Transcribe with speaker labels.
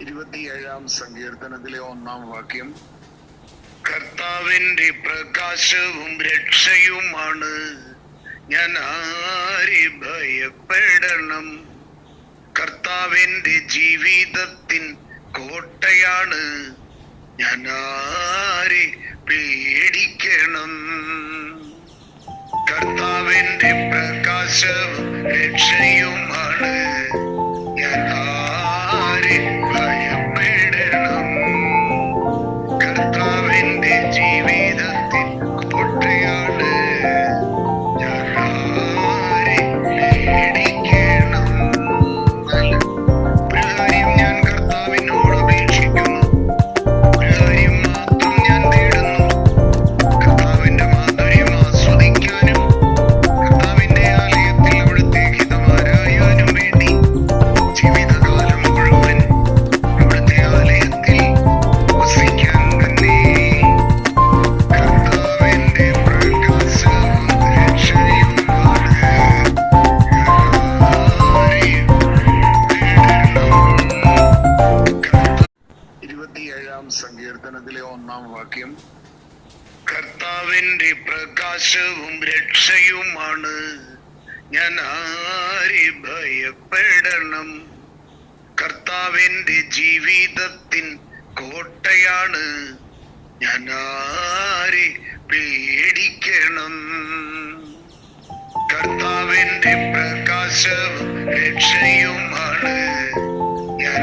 Speaker 1: 27 സങ്കീർത്തനത്തിലെ 1 വാക്യം,
Speaker 2: കർത്താവിന്റെ പ്രകാശവും രക്ഷയുമാണ്, ഞാൻ ആരെ ഭയപ്പെടണം. കർത്താവിന്റെ ജീവിതത്തിൻ കോട്ടയാണ്, ഞാൻ ആരെ പേടിക്കണം. കർത്താവിന്റെ പ്രകാശവും രക്ഷയുമാണ്, ഞാൻ ആരെ ഭയപ്പെടണം. കർത്താവിന്റെ ജീവിതത്തിൻ കോട്ടയാണ്, ഞാൻ ആരെ പേടിക്കണം. ഒരു കാര്യം ഞാൻ കർത്താവിനോട് അപേക്ഷിക്കുന്നു, ഒരു കാര്യം മാത്രം ഞാൻ തേടുന്നു, കർത്താവിന്റെ മാധുര്യം ആസ്വദിക്കാനും കർത്താവിന്റെ ആലയത്തിൽ അവിടുത്തെ ഹിതമാരായാനും വേണ്ടി ജീവിതകാലം മുഴുവൻ അവിടുത്തെ ആലയത്തിൽ വസിക്കാൻ തന്നെ. കർത്താവിന്റെ പ്രകാശവും രക്ഷയുമാണ്, ആരെയും പേടിക്കണം.
Speaker 1: 27 സങ്കീർത്തനത്തിലെ 1 വാക്യം,
Speaker 2: കർത്താവിന്റെ പ്രകാശവും രക്ഷയുമാണ്, ഞാൻ ആരെ ഭയപ്പെടണം. കർത്താവിന്റെ ജീവിതത്തിൻ കോട്ടയാണ്, ഞാൻ ആരെ പേടിക്കണം. കർത്താവിന്റെ പ്രകാശവും രക്ഷയുമാണ്, ഞാൻ